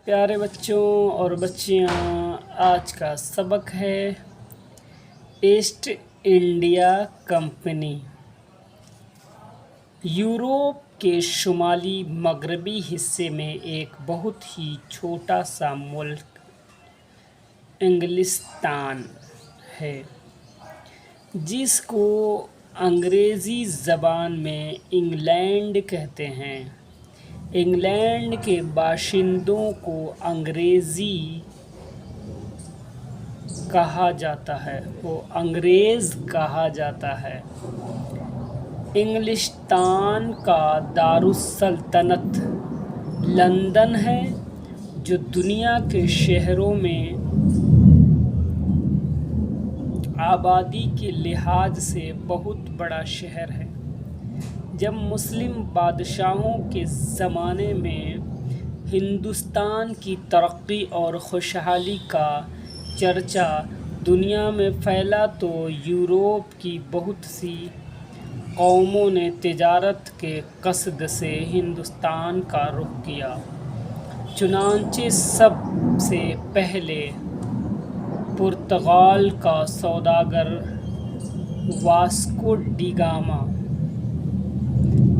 پیارے بچوں اور بچیاں، آج کا سبق ہے ایسٹ انڈیا کمپنی یورپ کے شمالی مغربی حصے میں ایک بہت ہی چھوٹا سا ملک انگلستان ہے، جس کو انگریزی زبان میں انگلینڈ کہتے ہیں۔ انگلینڈ کے باشندوں کو انگریز کہا جاتا ہے۔ انگلستان کا دارالسلطنت لندن ہے، جو دنیا کے شہروں میں آبادی کے لحاظ سے بہت بڑا شہر ہے۔ جب مسلم بادشاہوں کے زمانے میں ہندوستان کی ترقی اور خوشحالی کا چرچا دنیا میں پھیلا تو یورپ کی بہت سی قوموں نے تجارت کے قصد سے ہندوستان کا رخ کیا۔ چنانچہ سب سے پہلے پرتگال کا سوداگر واسکو ڈی گاما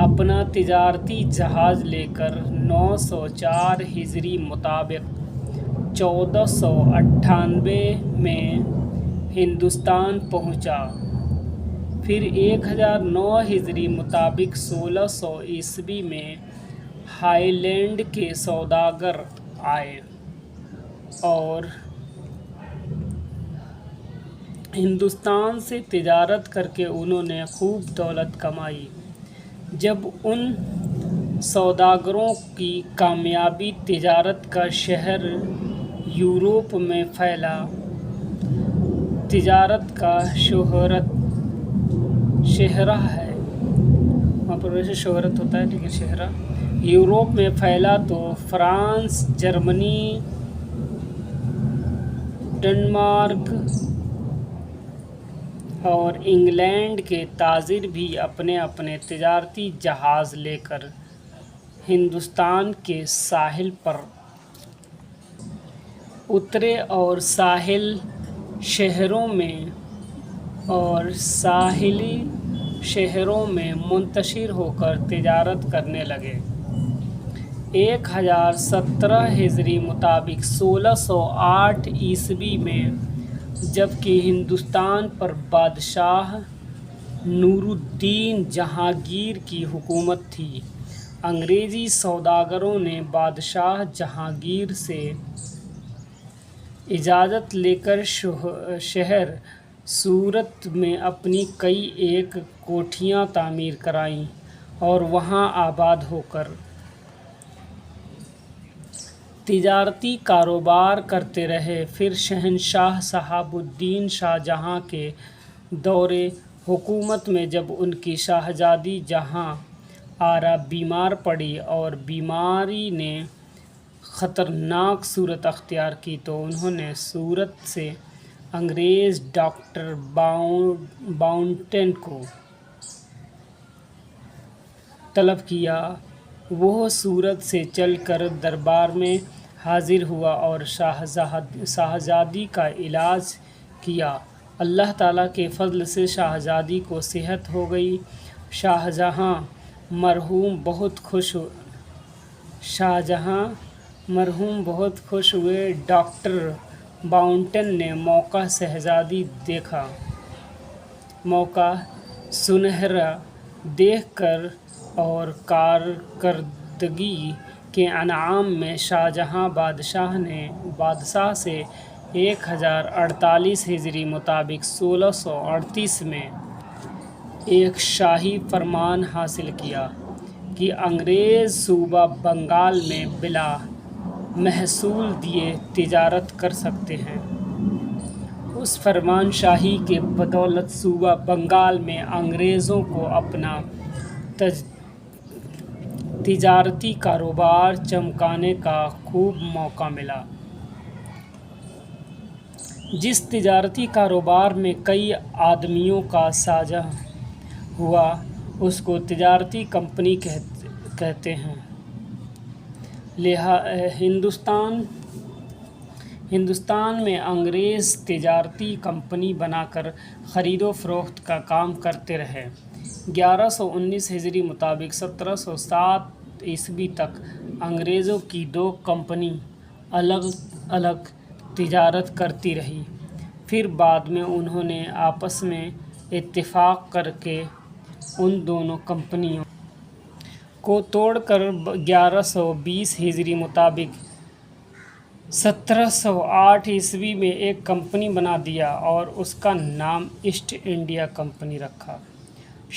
اپنا تجارتی جہاز لے کر 904 ہجری مطابق 1498 میں ہندوستان پہنچا۔ پھر 1009 ہجری مطابق 1600 عیسوی میں ہائی لینڈ کے سوداگر آئے اور ہندوستان سے تجارت کر کے انہوں نے خوب دولت کمائی۔ جب ان سوداگروں کی کامیابی تجارت کا شہر یورپ میں پھیلا، تجارت کا شہرہ ہے، وہاں پر ویسے شہرت ہوتا ہے لیکن شہرہ یورپ میں پھیلا تو فرانس، جرمنی، ڈنمارک اور انگلینڈ کے تاجر بھی اپنے اپنے تجارتی جہاز لے کر ہندوستان کے ساحل پر اترے اور ساحلی شہروں میں منتشر ہو کر تجارت کرنے لگے۔ 1017 ہجری مطابق 1608 عیسوی میں جبکہ ہندوستان پر بادشاہ نور الدین جہانگیر کی حکومت تھی، انگریزی سوداگروں نے بادشاہ جہانگیر سے اجازت لے کر شہر سورت میں اپنی کئی ایک کوٹھیاں تعمیر کرائیں اور وہاں آباد ہو کر تجارتی کاروبار کرتے رہے۔ پھر شہنشاہ شہاب الدین شاہ جہاں کے دور حکومت میں جب ان کی شہزادی جہاں آرا بیمار پڑی اور بیماری نے خطرناک صورت اختیار کی تو انہوں نے سورت سے انگریز ڈاکٹر باؤنٹن کو طلب کیا۔ وہ سورت سے چل کر دربار میں حاضر ہوا اور شہزادی کا علاج کیا۔ اللہ تعالیٰ کے فضل سے شہزادی کو صحت ہو گئی۔ شاہجہاں مرحوم بہت خوش ہوئے۔ ڈاکٹر باؤنٹن نے موقع سنہرا دیکھ کر اور کارکردگی کے انعام میں شاہجہاں بادشاہ سے 1048 ہجری مطابق 1638 میں ایک شاہی فرمان حاصل کیا کہ انگریز صوبہ بنگال میں بلا محصول دیے تجارت کر سکتے ہیں۔ اس فرمان شاہی کے بدولت صوبہ بنگال میں انگریزوں کو اپنا تجارتی کاروبار چمکانے کا خوب موقع ملا۔ جس تجارتی کاروبار میں کئی آدمیوں کا ساجھا ہوا، اس کو تجارتی کمپنی کہتے ہیں۔ ہندوستان میں انگریز تجارتی کمپنی بنا کر خرید و فروخت کا کام کرتے رہے۔ 1119 ہجری مطابق 1707 عیسوی تک انگریزوں کی دو کمپنی الگ الگ تجارت کرتی رہی۔ پھر بعد میں انہوں نے آپس میں اتفاق کر کے ان دونوں کمپنیوں کو توڑ کر 1120 ہجری مطابق 1708 عیسوی میں ایک کمپنی بنا دیا اور اس کا نام ایسٹ انڈیا کمپنی رکھا۔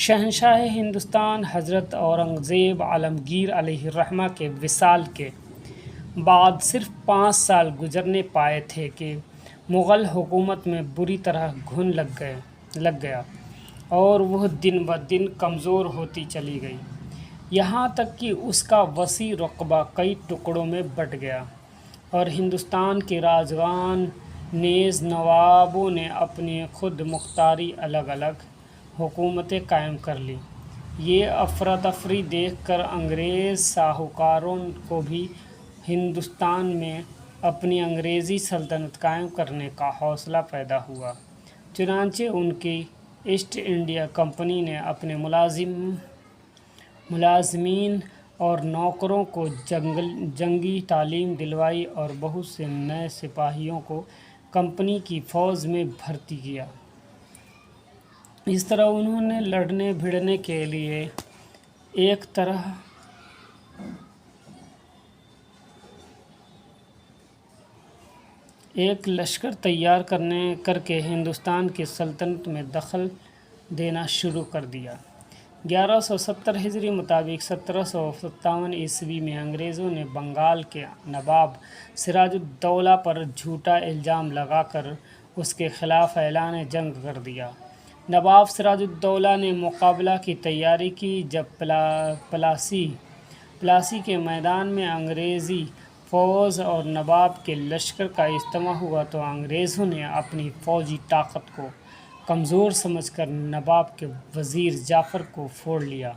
شہنشاہ ہندوستان حضرت اورنگزیب عالمگیر علیہ الرحمہ کے وصال کے بعد صرف 5 سال گزرنے پائے تھے کہ مغل حکومت میں بری طرح گھن لگ گیا اور وہ دن بدن کمزور ہوتی چلی گئی، یہاں تک کہ اس کا وسیع رقبہ کئی ٹکڑوں میں بٹ گیا اور ہندوستان کے راجگان نیز نوابوں نے اپنی خود مختاری الگ الگ حکومتیں قائم کر لیں۔ یہ افراتفری دیکھ کر انگریز ساہوکاروں کو بھی ہندوستان میں اپنی انگریزی سلطنت قائم کرنے کا حوصلہ پیدا ہوا، چنانچہ ان کی ایسٹ انڈیا کمپنی نے اپنے ملازمین اور نوکروں کو جنگی تعلیم دلوائی اور بہت سے نئے سپاہیوں کو کمپنی کی فوج میں بھرتی کیا۔ اس طرح انہوں نے لڑنے بھڑنے کے لیے ایک لشکر تیار کر کے ہندوستان کی سلطنت میں دخل دینا شروع کر دیا۔ 1170 ہجری مطابق 1757 عیسوی میں انگریزوں نے بنگال کے نواب سراج الدولہ پر جھوٹا الزام لگا کر اس کے خلاف اعلان جنگ کر دیا۔ نواب سراج الدولہ نے مقابلہ کی تیاری کی۔ جب پلاسی کے میدان میں انگریزی فوج اور نواب کے لشکر کا اجتماع ہوا تو انگریزوں نے اپنی فوجی طاقت کو کمزور سمجھ کر نواب کے وزیر جعفر کو پھوڑ لیا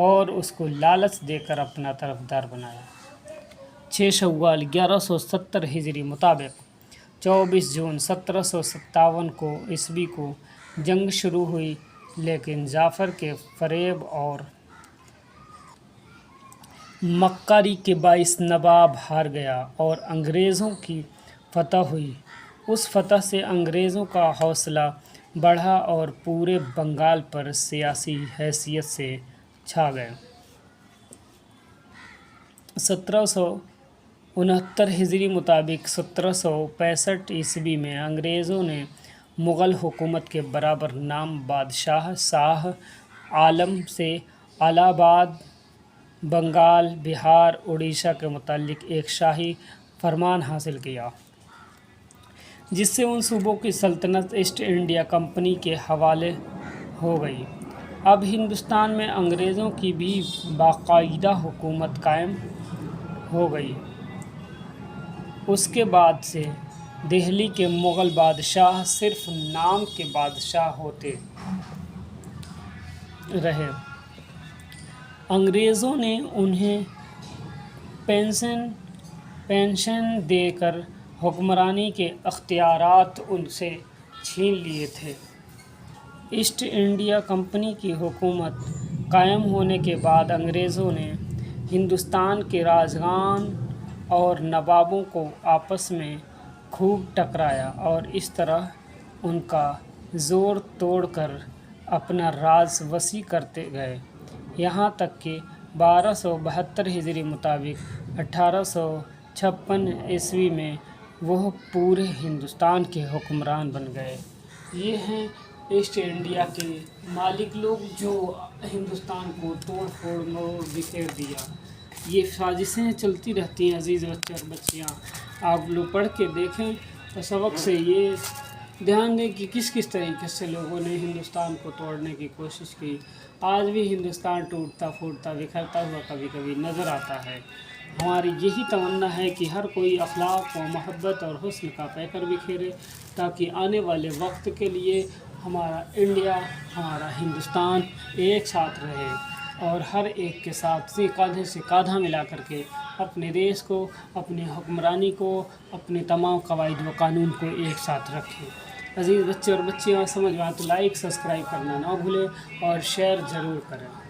اور اس کو لالچ دے کر اپنا طرفدار بنایا۔ 6 شوال 1170 ہجری مطابق 24 جون 1757 عیسوی کو جنگ شروع ہوئی، لیکن جعفر کے فریب اور مکاری کے باعث نواب ہار گیا اور انگریزوں کی فتح ہوئی۔ اس فتح سے انگریزوں کا حوصلہ بڑھا اور پورے بنگال پر سیاسی حیثیت سے چھا گئے۔ 1769 ہجری مطابق 1765 عیسوی میں انگریزوں نے مغل حکومت کے برابر نام بادشاہ شاہ عالم سے الہ آباد، بنگال، بہار، اڑیسہ کے متعلق ایک شاہی فرمان حاصل کیا، جس سے ان صوبوں کی سلطنت ایسٹ انڈیا کمپنی کے حوالے ہو گئی۔ اب ہندوستان میں انگریزوں کی بھی باقاعدہ حکومت قائم ہو گئی۔ اس کے بعد سے دہلی کے مغل بادشاہ صرف نام کے بادشاہ ہوتے رہے۔ انگریزوں نے انہیں پنشن دے کر حکمرانی کے اختیارات ان سے چھین لیے تھے۔ ایسٹ انڈیا کمپنی کی حکومت قائم ہونے کے بعد انگریزوں نے ہندوستان کے راجگان اور نوابوں کو آپس میں خوب ٹکرایا اور اس طرح ان کا زور توڑ کر اپنا راج وسیع کرتے گئے، یہاں تک کہ 1272 ہجری مطابق 1856 عیسوی میں وہ پورے ہندوستان کے حکمران بن گئے۔ یہ ہیں ایسٹ انڈیا کے مالک لوگ جو ہندوستان کو توڑ پھوڑ اور بکھیر دیا۔ یہ سازشیں چلتی رہتی ہیں عزیز بچے اور بچیاں، آپ لوگ پڑھ کے دیکھیں اور سبق سے یہ دھیان دیں کہ کس طریقے سے لوگوں نے ہندوستان کو توڑنے کی کوشش کی۔ آج بھی ہندوستان ٹوٹتا پھوٹتا بکھرتا ہوا کبھی کبھی نظر آتا ہے۔ ہماری یہی تمنا ہے کہ ہر کوئی اخلاق و محبت اور حسن کا پیکر بکھیرے تاکہ آنے والے وقت کے لیے ہمارا انڈیا، ہمارا ہندوستان ایک ساتھ رہے۔ اور ہر ایک کے ساتھ کاندھے سے کاندھا ملا کر کے اپنے دیش کو، اپنی حکمرانی کو، اپنے تمام قواعد و قانون کو ایک ساتھ رکھیں۔ عزیز بچے اور بچیاں، سمجھ میں آئے تو لائک سبسکرائب کرنا نہ بھولیں اور شیئر ضرور کریں۔